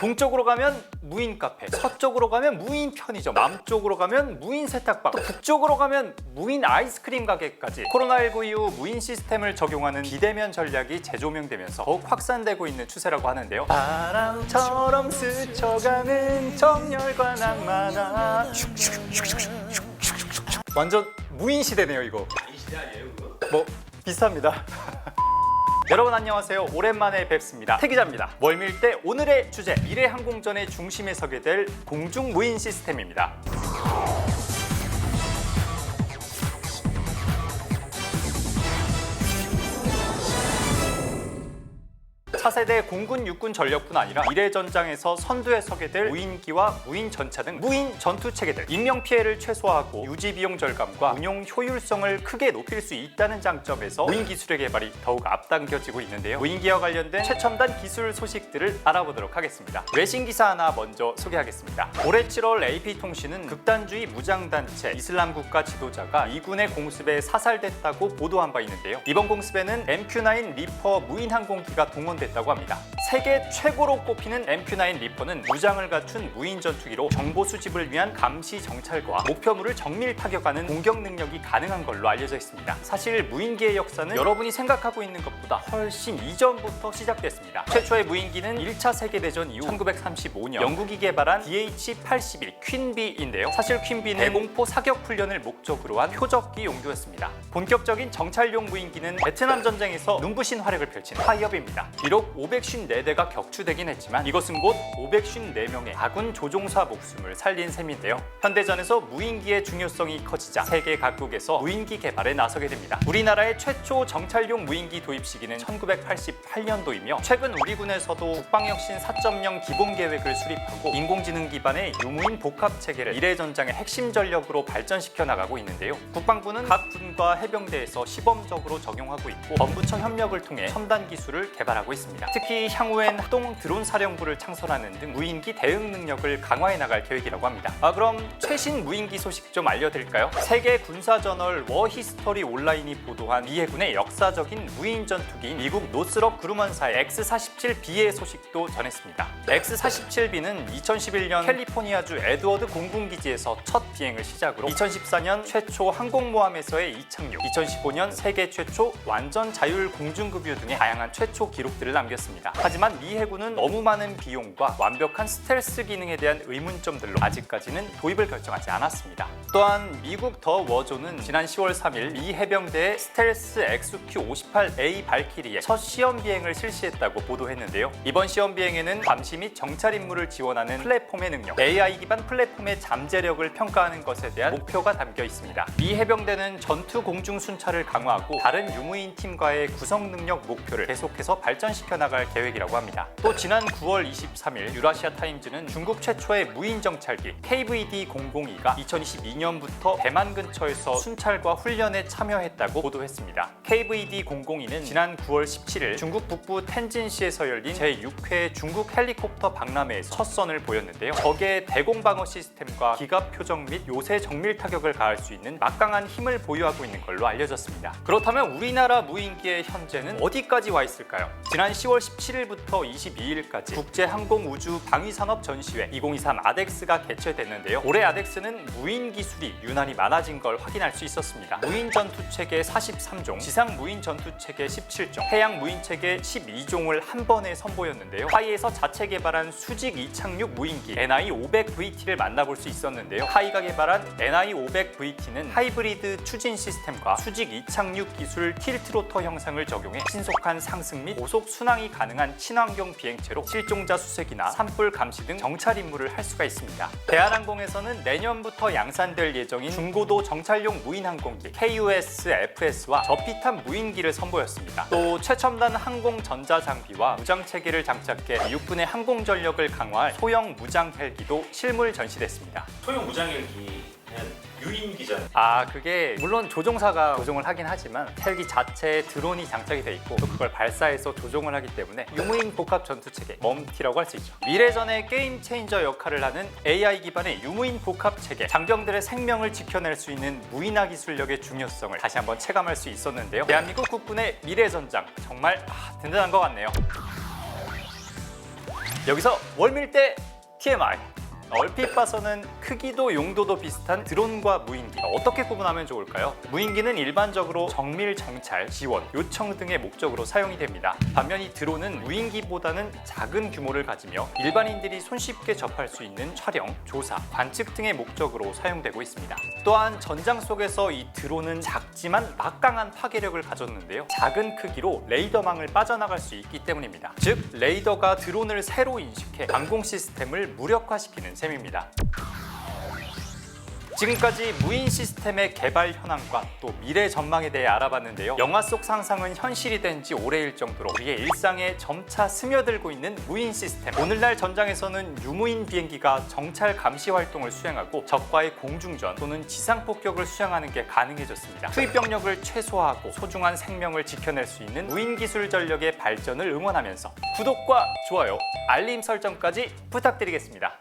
동쪽으로 가면 무인 카페, 서쪽으로 가면 무인 편의점, 남쪽으로 가면 무인 세탁방, 또 북쪽으로 가면 무인 아이스크림 가게까지 코로나19 이후 무인 시스템을 적용하는 비대면 전략이 재조명되면서 더욱 확산되고 있는 추세라고 하는데요. 바람처럼 스쳐가는 정열과 낭만아. 완전 무인 시대네요 이거. 이 시대 아니에요 그거? 뭐 비슷합니다. 여러분 안녕하세요. 오랜만에 뵙습니다. 태기자입니다. 월밀대 오늘의 주제, 미래항공전의 중심에 서게 될 공중무인 시스템입니다. 차세대 공군 육군 전력뿐 아니라 미래 전장에서 선두에 서게 될 무인기와 무인 전차 등 무인 전투 체계들, 인명 피해를 최소화하고 유지 비용 절감과 운용 효율성을 크게 높일 수 있다는 장점에서 무인 기술의 개발이 더욱 앞당겨지고 있는데요. 무인기와 관련된 최첨단 기술 소식들을 알아보도록 하겠습니다. 외신 기사 하나 먼저 소개하겠습니다. 올해 7월 AP통신은 극단주의 무장단체 이슬람 국가 지도자가 미군의 공습에 사살됐다고 보도한 바 있는데요. 이번 공습에는 MQ-9 리퍼 무인 항공기가 동원됐다고 합니다. 세계 최고로 꼽히는 MQ-9 리퍼는 무장을 갖춘 무인 전투기로 정보 수집을 위한 감시 정찰과 목표물을 정밀 타격하는 공격 능력이 가능한 걸로 알려져 있습니다. 사실 무인기의 역사는 여러분이 생각하고 있는 것보다 훨씬 이전부터 시작됐습니다. 최초의 무인기는 1차 세계대전 이후 1935년 영국이 개발한 DH-81 퀸비인데요. 사실 퀸비는 대공포 사격 훈련을 목적으로 한 표적기 용도였습니다. 본격적인 정찰용 무인기는 베트남 전쟁에서 눈부신 활약을 펼친 파이어비입니다. 비록 554대가 격추되긴 했지만 이것은 곧 554명의 아군 조종사 목숨을 살린 셈인데요. 현대전에서 무인기의 중요성이 커지자 세계 각국에서 무인기 개발에 나서게 됩니다. 우리나라의 최초 정찰용 무인기 도입 시기는 1988년도이며 최근 우리 군에서도 국방혁신 4.0 기본 계획을 수립하고 인공지능 기반의 유무인 복합 체계를 미래전장의 핵심 전력으로 발전시켜 나가고 있는데요. 국방부는 각 군과 해병대에서 시범적으로 적용하고 있고 범부처 협력을 통해 첨단 기술을 개발하고 있습니다. 특히 향후엔 합동 드론 사령부를 창설하는 등 무인기 대응 능력을 강화해 나갈 계획이라고 합니다. 그럼 최신 무인기 소식 좀 알려드릴까요? 세계 군사 저널 워 히스토리 온라인이 보도한 미 해군의 역사적인 무인 전투기인 미국 노스럽 그루먼사의 X-47B의 소식도 전했습니다. X-47B는 2011년 캘리포니아주 에드워드 공군기지에서 첫 비행을 시작으로 2014년 최초 항공모함에서의 이착륙, 2015년 세계 최초 완전 자율 공중급유 등의 다양한 최초 기록들을 남겼습니다. 하지만 미 해군은 너무 많은 비용과 완벽한 스텔스 기능에 대한 의문점들로 아직까지는 도입을 결정하지 않았습니다. 또한 미국 더 워존은 지난 10월 3일 미 해병대의 스텔스 XQ-58A 발키리의 첫 시험 비행을 실시했다고 보도했는데요. 이번 시험 비행에는 감시 및 정찰 임무를 지원하는 플랫폼의 능력, AI 기반 플랫폼의 잠재력을 평가하는 것에 대한 목표가 담겨 있습니다. 미 해병대는 전투 공중 순찰을 강화하고 다른 유무인 팀과의 구성 능력 목표를 계속해서 발전시켜 나갈 계획이라고 합니다. 또 지난 9월 23일 유라시아 타임즈는 중국 최초의 무인 정찰기 KVD-002가 2022년부터 대만 근처에서 순찰과 훈련에 참여했다고 보도했습니다. KVD-002는 지난 9월 17일 중국 북부 텐진시에서 열린 제6회 중국 헬리콥터 박람회에서 첫 선을 보였는데요. 적의 대공방어 시스템과 기갑 표적 및 요새 정밀 타격을 가할 수 있는 막강한 힘을 보유하고 있는 걸로 알려졌습니다. 그렇다면 우리나라 무인기의 현재는 어디까지 와 있을까요? 지난 10월 17일부터 22일까지 국제항공우주방위산업 전시회 2023 아덱스가 개최됐는데요. 올해 아덱스는 무인 기술이 유난히 많아진 걸 확인할 수 있었습니다. 무인 전투체계 43종, 지상 무인 전투체계 17종, 해양 무인체계 12종을 한 번에 선보였는데요. 하이에서 자체 개발한 수직 이착륙 무인기 NI-500VT를 만나볼 수 있었는데요. 하이가 개발한 NI-500VT는 하이브리드 추진 시스템과 수직 이착륙 기술 틸트로터 형상을 적용해 신속한 상승 및 고속 순항이 가능한 친환경 비행체로 실종자 수색이나 산불 감시 등 정찰 임무를 할 수가 있습니다. 대한항공에서는 내년부터 양산될 예정인 중고도 정찰용 무인 항공기 KUS-FS와 저피탄 무인기를 선보였습니다. 또 최첨단 항공 전자 장비와 무장 체계를 장착해 육군의 항공 전력을 강화할 소형 무장 헬기도 실물 전시됐습니다. 소형 무장헬기는 유인기잖아요. 그게 물론 조종사가 조종을 하긴 하지만 헬기 자체에 드론이 장착이 돼 있고 또 그걸 발사해서 조종을 하기 때문에 유무인 복합 전투체계, 멈티라고 할 수 있죠. 미래전의 게임 체인저 역할을 하는 AI 기반의 유무인 복합 체계, 장병들의 생명을 지켜낼 수 있는 무인화 기술력의 중요성을 다시 한번 체감할 수 있었는데요. 대한민국 국군의 미래전장 정말 든든한 것 같네요. 여기서 월밀대 TMI. 얼핏 봐서는 크기도 용도도 비슷한 드론과 무인기. 어떻게 구분하면 좋을까요? 무인기는 일반적으로 정밀 정찰, 지원, 요청 등의 목적으로 사용이 됩니다. 반면 이 드론은 무인기보다는 작은 규모를 가지며 일반인들이 손쉽게 접할 수 있는 촬영, 조사, 관측 등의 목적으로 사용되고 있습니다. 또한 전장 속에서 이 드론은 작지만 막강한 파괴력을 가졌는데요. 작은 크기로 레이더망을 빠져나갈 수 있기 때문입니다. 즉, 레이더가 드론을 새로 인식해 방공 시스템을 무력화시키는 셈입니다. 지금까지 무인 시스템의 개발 현황과 또 미래 전망에 대해 알아봤는데요. 영화 속 상상은 현실이 된 지 오래일 정도로 우리의 일상에 점차 스며들고 있는 무인 시스템. 오늘날 전장에서는 유무인 비행기가 정찰 감시 활동을 수행하고 적과의 공중전 또는 지상 폭격을 수행하는 게 가능해졌습니다. 투입 병력을 최소화하고 소중한 생명을 지켜낼 수 있는 무인 기술 전력의 발전을 응원하면서 구독과 좋아요, 알림 설정까지 부탁드리겠습니다.